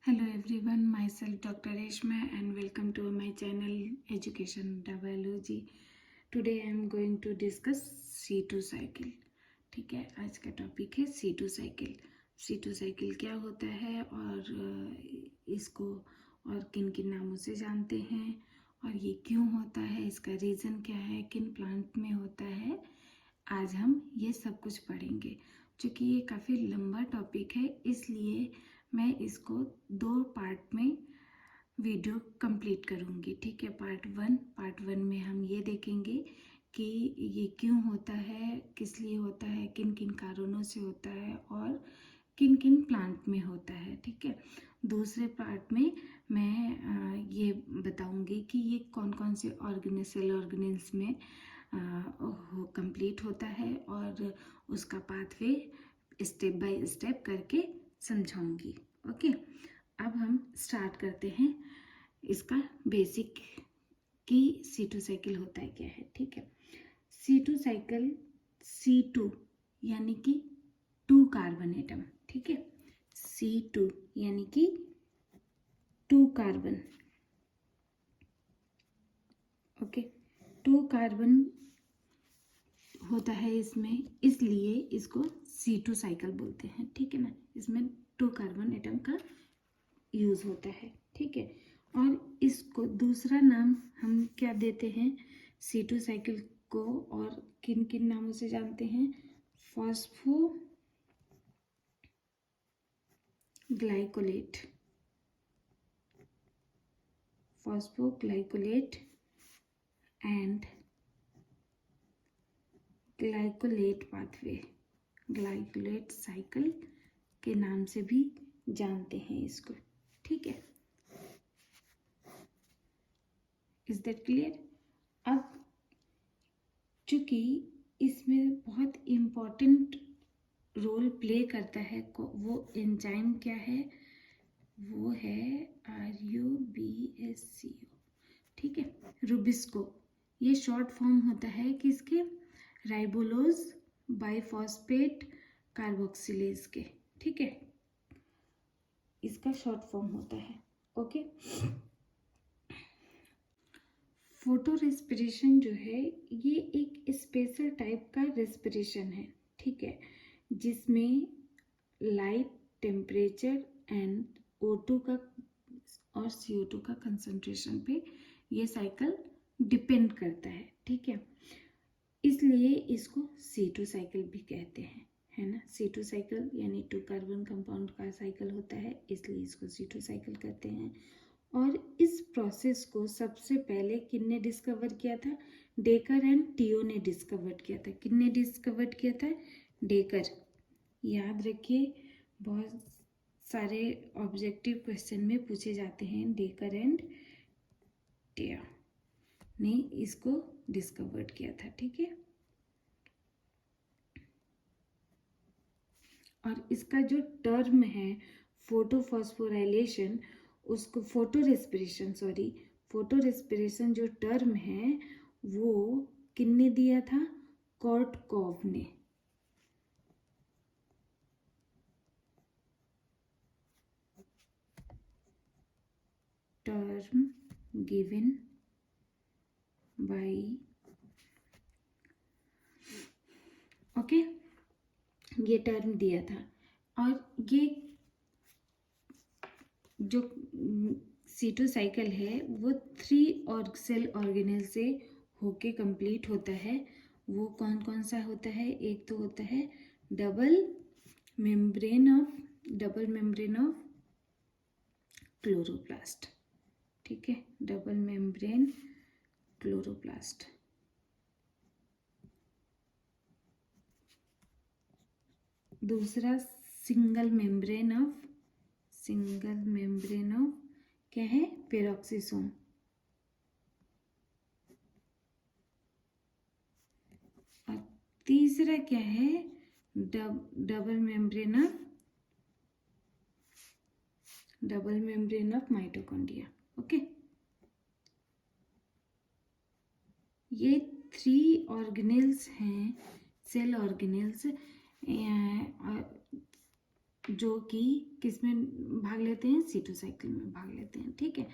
Hello everyone, myself Dr. Reshma and welcome to my channel Education Biology. Today I am going to discuss C2 cycle. ठीक है, आज का topic है C2 cycle. C2 cycle क्या होता है और इसको और किन किन नामों से जानते हैं और ये क्यों होता है, इसका रीज़न क्या है, किन प्लांट में होता है, आज हम ये सब कुछ पढ़ेंगे. चूँकि ये काफ़ी लंबा टॉपिक है इसलिए मैं इसको 2 पार्ट में वीडियो कंप्लीट करूँगी. ठीक है, पार्ट वन में हम ये देखेंगे कि ये क्यों होता है, किस लिए होता है, किन किन कारणों से होता है और किन किन प्लांट में होता है. ठीक है, दूसरे पार्ट में मैं ये बताऊँगी कि ये कौन कौन से सेल ऑर्गेनेल्स में कंप्लीट होता है और उसका पाथवे स्टेप बाय स्टेप करके समझाऊंगी. ओके, अब हम स्टार्ट करते हैं इसका बेसिक कि C2 साइकिल होता है क्या है. ठीक है, C2 साइकिल C2 यानी कि 2 कार्बन एटम. ठीक है, C2 यानी कि 2 कार्बन. ओके, 2 कार्बन होता है इसमें, इसलिए इसको C2 साइकिल बोलते हैं. ठीक है ना, इसमें 2 कार्बन एटम का यूज होता है. ठीक है, और इसको दूसरा नाम हम क्या देते हैं C2 साइकिल को और किन किन नामों से जानते हैं? Phosphoglycolate, and glycolate pathway, glycolate cycle के नाम से भी जानते हैं इसको. ठीक है, इज दैट क्लियर? अब चूंकि इसमें बहुत इम्पोर्टेंट रोल प्ले करता है वो एंजाइम क्या है, वो है RUBSCO. ठीक है, रुबिस्को. ये शॉर्ट फॉर्म होता है किसके? राइबोलोज बाइफॉस्फेट कार्बोक्सिलेज के. ठीक है, इसका शॉर्ट फॉर्म होता है. ओके, फोटो रेस्पिरेशन जो है ये एक स्पेशल टाइप का रेस्पिरेशन है. ठीक है, जिसमें लाइट, टेम्परेचर एंड O2 का और CO2 का कंसंट्रेशन पे ये साइकिल डिपेंड करता है. ठीक है, इसलिए इसको C2 साइकिल भी कहते हैं, है ना. C2 साइकिल यानी 2 कार्बन कंपाउंड का साइकिल होता है, इसलिए इसको C2 साइकिल कहते हैं. और इस प्रोसेस को सबसे पहले किसने डिस्कवर किया था? डेकर एंड टियो ने डिस्कवर किया था. किसने डिस्कवर किया था? डेकर. याद रखिए, बहुत सारे ऑब्जेक्टिव क्वेश्चन में पूछे जाते हैं. डेकर एंड टियो ने इसको डिस्कवर किया था. ठीक है, और इसका जो टर्म है फोटोफॉस्फोराइलेशन, उसको फोटो रेस्पिरेशन जो टर्म है वो किसने दिया था? कॉर्टकॉफ ने. टर्म गिवन बाय, ओके, ये टर्म दिया था. और ये जो C2 साइकिल है वो 3 और सेल ऑर्गेनेल से होके कंप्लीट होता है. वो कौन कौन सा होता है? एक तो होता है डबल मेम्ब्रेन ऑफ क्लोरोप्लास्ट. ठीक है, डबल मेम्ब्रेन क्लोरोप्लास्ट. दूसरा सिंगल मेम्ब्रेन ऑफ क्या है? पेरोक्सिसोम. और तीसरा क्या है? Double membrane of mitochondria. Okay, ये 3 ऑर्गेनेल्स हैं, सेल ऑर्गेनेल्स. जो कि किस में भाग लेते हैं, C2 साइकिल में भाग लेते हैं, ठीक है।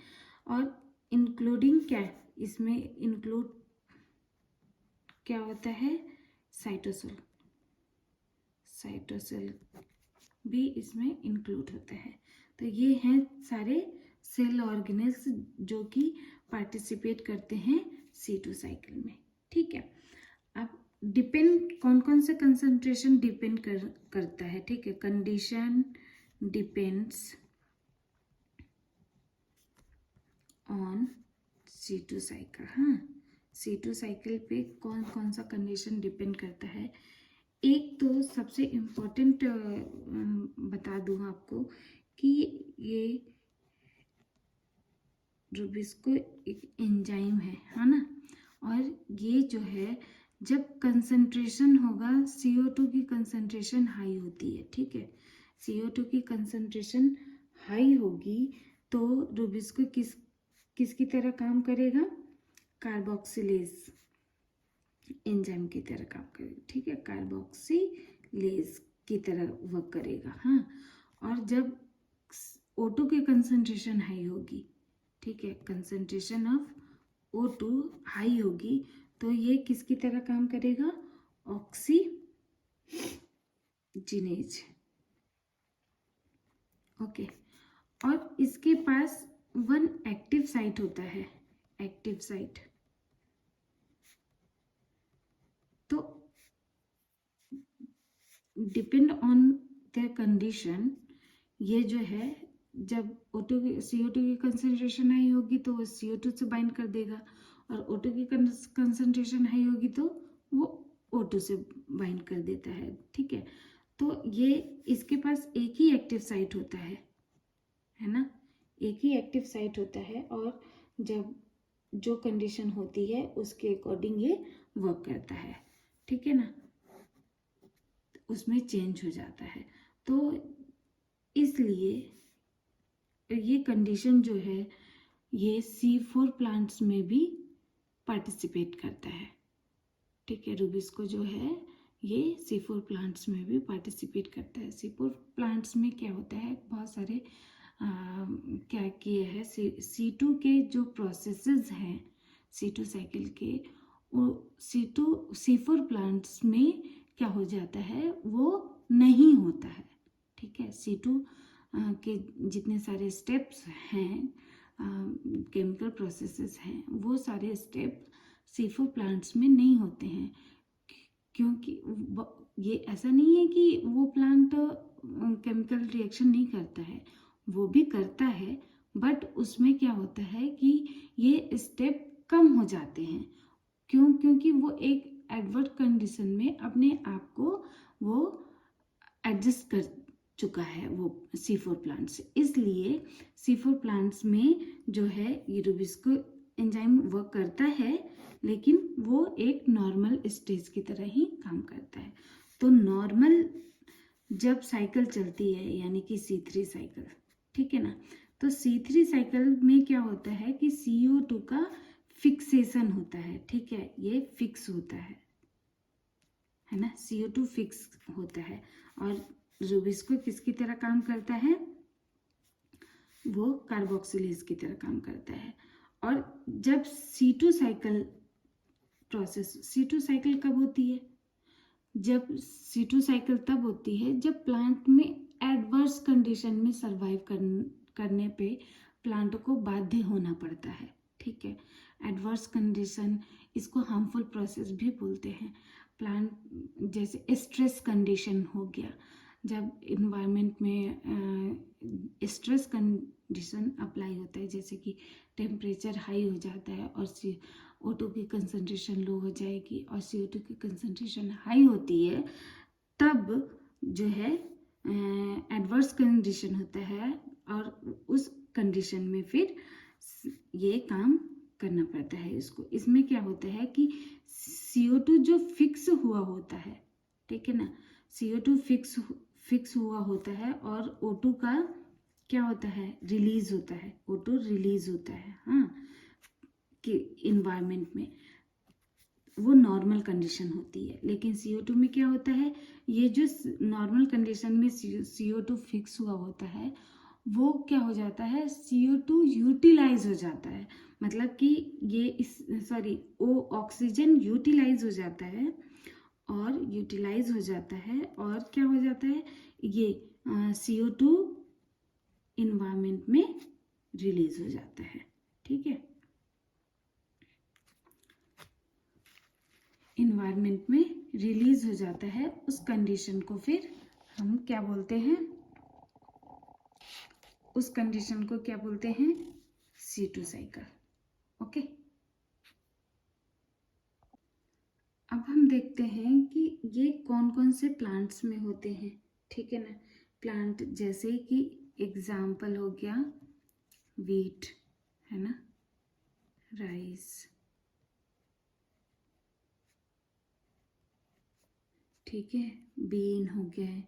और इंक्लूडिंग क्या, इसमें इंक्लूड क्या होता है, साइटोसिल, साइटोसिल भी इसमें इंक्लूड होता है। तो ये हैं सारे सेल ऑर्गेनेल्स जो कि पार्टिसिपेट करते हैं C2 साइकिल में, ठीक है। अब डिपेंड, कौन कौन से कंसंट्रेशन डिपेंड करता है, ठीक है। Condition depends on C2 cycle. हाँ, C2 साइकिल पे कौन कौन सा कंडीशन डिपेंड करता है। एक तो सबसे इम्पोर्टेंट बता दूँ आपको कि ये रुबिस्को एक एंजाइम है ना। और ये जो है, जब कंसंट्रेशन होगा, CO2 की कंसंट्रेशन हाई होती है, ठीक है। CO2 की कंसंट्रेशन हाई होगी तो रुबिस्को किसकी तरह काम करेगा, कार्बोक्सिलेज एंजाइम की तरह काम करेगा, ठीक है। कार्बोक्सिलेज की तरह वर्क करेगा। हाँ, और जब O2 की कंसंट्रेशन हाई होगी, ठीक है, कंसंट्रेशन ऑफ O2 हाई होगी तो ये किसकी तरह काम करेगा, ऑक्सीजिनेज, ओके। और इसके पास वन एक्टिव साइट होता है, एक्टिव साइट। तो डिपेंड ऑन द कंडीशन, ये जो है, जब O2 की CO2 की कंसंट्रेशन हाई होगी तो वो CO2 से बाइंड कर देगा, और O2 की कंसंट्रेशन हाई होगी तो वो O2 से बाइंड कर देता है, ठीक है। तो ये इसके पास एक ही एक्टिव साइट होता है ना, एक ही एक्टिव साइट होता है। और जब जो कंडीशन होती है उसके अकॉर्डिंग ये वर्क करता है, ठीक है ना, उसमें चेंज हो जाता है। तो इसलिए ये कंडीशन जो है ये C4 प्लांट्स में भी पार्टिसिपेट करता है, ठीक है। रुबिस्को जो है ये C4 प्लांट्स में भी पार्टिसिपेट करता है। C4 प्लांट्स में क्या होता है, बहुत सारे क्या किए हैं, C2 के जो प्रोसेसेस हैं C2 साइकिल के, वो C4 प्लांट्स में क्या हो जाता है, वो नहीं होता है, ठीक है। C2 के जितने सारे स्टेप्स हैं, केमिकल प्रोसेसेस हैं, वो सारे स्टेप C4 प्लांट्स में नहीं होते हैं, क्योंकि ये ऐसा नहीं है कि वो प्लांट केमिकल रिएक्शन नहीं करता है, वो भी करता है, बट उसमें क्या होता है कि ये स्टेप कम हो जाते हैं। क्योंकि वो एक एडवर्स कंडीशन में अपने आप को वो एडजस्ट कर चुका है, वो C4 प्लांट्स। इसलिए C4 प्लांट्स में जो है ये रुबिस्को एंजाइम वर्क करता है, लेकिन वो एक नॉर्मल स्टेज की तरह ही काम करता है। तो नॉर्मल जब साइकिल चलती है, यानी कि C3 साइकिल, ठीक है ना, तो C3 साइकिल में क्या होता है कि CO2 का फिक्सेशन होता है, ठीक है, ये फिक्स होता है ना, CO2 फिक्स होता है। और रुबिस्को किसकी तरह काम करता है, वो कार्बोक्सिलेज की तरह काम करता है। और जब C2 cycle process, C2 cycle कब होती है, जब C2 साइकिल तब होती है जब प्लांट में एडवर्स कंडीशन में सरवाइव करने पे प्लांट को बाध्य होना पड़ता है, ठीक है। एडवर्स कंडीशन, इसको हार्मफुल प्रोसेस भी बोलते हैं। प्लांट जैसे स्ट्रेस कंडीशन हो गया, जब इन्वायरमेंट में स्ट्रेस कंडीशन अप्लाई होता है, जैसे कि टेम्परेचर हाई हो जाता है और O2 की कंसंट्रेशन लो हो जाएगी और CO2 की कंसंट्रेशन हाई होती है, तब जो है एडवर्स कंडीशन होता है, और उस कंडीशन में फिर ये काम करना पड़ता है इसको। इसमें क्या होता है कि CO2 जो फिक्स हुआ होता है, ठीक है ना, CO2 फिक्स हुआ होता है, और O2 का क्या होता है, रिलीज होता है, O2 रिलीज होता है, हाँ, कि इन्वायरमेंट में। वो नॉर्मल कंडीशन होती है। लेकिन CO2 में क्या होता है, ये जो नॉर्मल कंडीशन में CO2 फिक्स हुआ होता है वो क्या हो जाता है, CO2 यूटिलाइज हो जाता है। मतलब कि ये वो ऑक्सीजन यूटिलाइज हो जाता है और क्या हो जाता है, ये CO2 इन्वायरमेंट में रिलीज हो जाता है। ठीक है, इन्वायरमेंट में रिलीज हो जाता है। उस कंडीशन को फिर हम क्या बोलते हैं, उस कंडीशन को क्या बोलते हैं, C2 साइकिल। ओके, अब हम देखते हैं कि ये कौन कौन से प्लांट्स में होते हैं। ठीक है ना, प्लांट जैसे कि एग्जाम्पल हो गया वीट, है ना, राइस, ठीक है, बीन हो गया,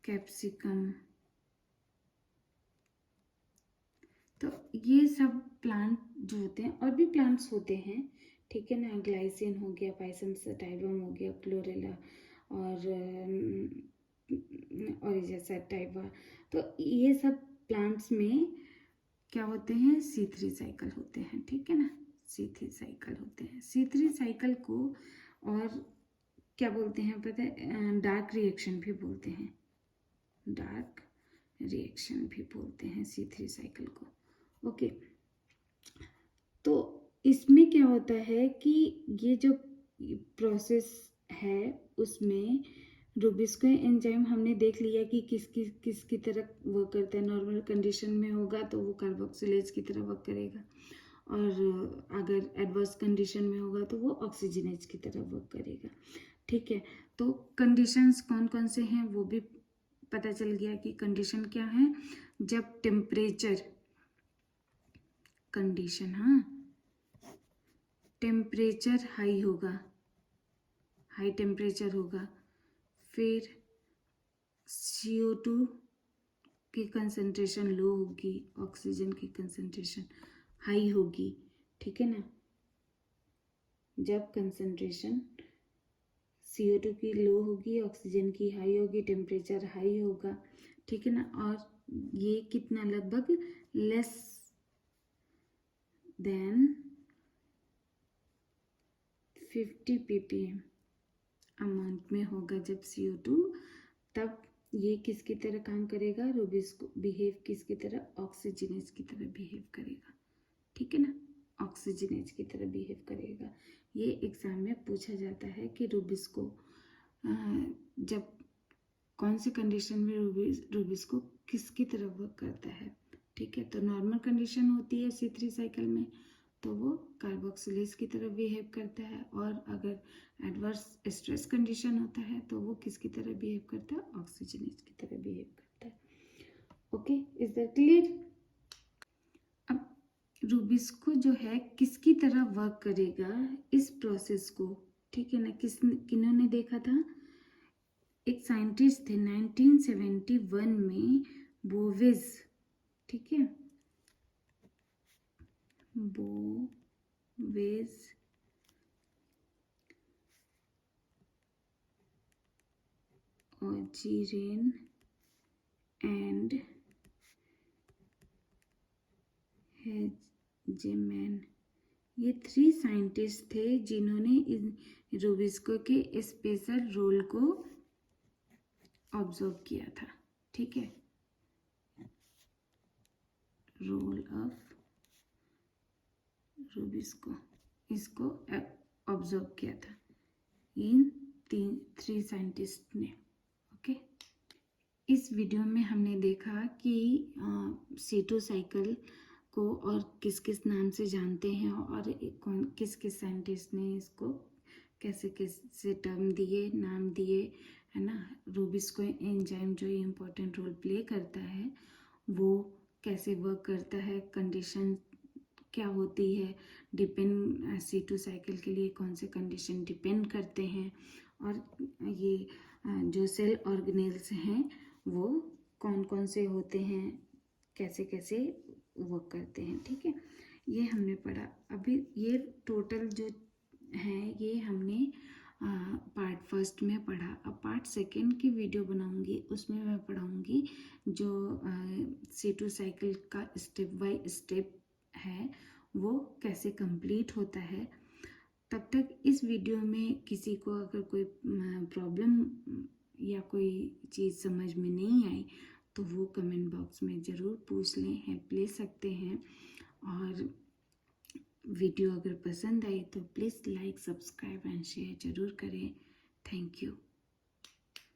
कैप्सिकम। तो ये सब प्लांट जो होते हैं, और भी प्लांट्स होते हैं, ठीक है ना, ग्लाइसिन हो गया, पाइसम सटाइवम हो गया, क्लोरेला और जैसा टाइवा। तो ये सब प्लांट्स में क्या होते हैं, C3 साइकिल होते हैं। ठीक है ना, C3 साइकिल होते हैं। C3 साइकिल को और क्या बोलते हैं पता है, डार्क रिएक्शन भी बोलते हैं, डार्क रिएक्शन भी बोलते हैं C3 साइकिल को। ओके, तो इसमें क्या होता है कि ये जो प्रोसेस है उसमें रूबिस्को एंजाइम हमने देख लिया कि किसकी तरह वर्क करता है। नॉर्मल कंडीशन में होगा तो वो कार्बोक्सिलेज की तरह वर्क करेगा, और अगर एडवर्स कंडीशन में होगा तो वो ऑक्सीजनेज की तरह वर्क करेगा। ठीक है, तो कंडीशंस कौन कौन से हैं वो भी पता चल गया कि कंडीशन क्या है। जब टेम्परेचर कंडीशन, हाँ, टेम्परेचर हाई होगा, हाई टेम्परेचर होगा, फिर CO2 की कंसंट्रेशन लो होगी, ऑक्सीजन की कंसंट्रेशन हाई होगी। ठीक है ना, जब कंसंट्रेशन CO2 की लो होगी, ऑक्सीजन की हाई होगी, टेम्परेचर हाई होगा। ठीक है ना, और ये कितना, लगभग लेस देन 50 ppm अमाउंट में होगा जब CO2, तब ये किसकी तरह काम करेगा, रूबिस्को बिहेव किसकी तरह, ऑक्सीजनेज की तरह बिहेव करेगा। ठीक है ना, ऑक्सीजनेज की तरह बिहेव करेगा। ये एग्जाम में पूछा जाता है कि रूबिस्को जब कौन सी कंडीशन में रूबिस्को किसकी तरह वर्क करता है। ठीक है, तो नॉर्मल कंडीशन होती है C3 साइकिल में तो वो कार्बोक्सिलेज की तरह बिहेव करता है, और अगर एडवर्स स्ट्रेस कंडीशन होता है तो वो किसकी तरह बिहेव करता है, ऑक्सीजनेज की तरह बिहेव करता है। Okay, is that clear. अब रूबिस्को जो है किसकी तरह वर्क करेगा इस प्रोसेस को, ठीक है ना, किन्होंने देखा था, एक साइंटिस्ट थे 1971 में, बोवेज। ठीक है, बोवेज और जीरेन एंड हेजेमैन, ये 3 साइंटिस्ट थे जिन्होंने इन रूबिस्को के स्पेशल रोल को ऑब्जर्व किया था। ठीक है, रोल ऑफ रूबिस्को, इसको ऑब्जर्व किया था इन 3 साइंटिस्ट ने। ओके, इस वीडियो में हमने देखा कि C2 साइकिल को और किस किस नाम से जानते हैं, और कौन किस किस साइंटिस्ट ने इसको कैसे कैसे टर्म दिए, नाम दिए, है ना। रूबिस्को एंजाइम जो इम्पोर्टेंट रोल प्ले करता है वो कैसे वर्क करता है, कंडीशन क्या होती है, डिपेंड C2 साइकिल के लिए कौन से कंडीशन डिपेंड करते हैं, और ये जो सेल ऑर्गेनेल्स हैं वो कौन कौन से होते हैं, कैसे कैसे वर्क करते हैं। ठीक है, ये हमने पढ़ा। अभी ये टोटल जो है ये हमने पार्ट फर्स्ट में पढ़ा। अब पार्ट सेकंड की वीडियो बनाऊंगी, उसमें मैं पढ़ाऊंगी जो C2 साइकिल का स्टेप बाय स्टेप है वो कैसे कंप्लीट होता है। तब तक इस वीडियो में किसी को अगर कोई प्रॉब्लम या कोई चीज़ समझ में नहीं आई तो वो कमेंट बॉक्स में ज़रूर पूछ लें, हेल्प ले सकते हैं। और वीडियो अगर पसंद आई तो please like, subscribe and share ज़रूर करें। Thank you.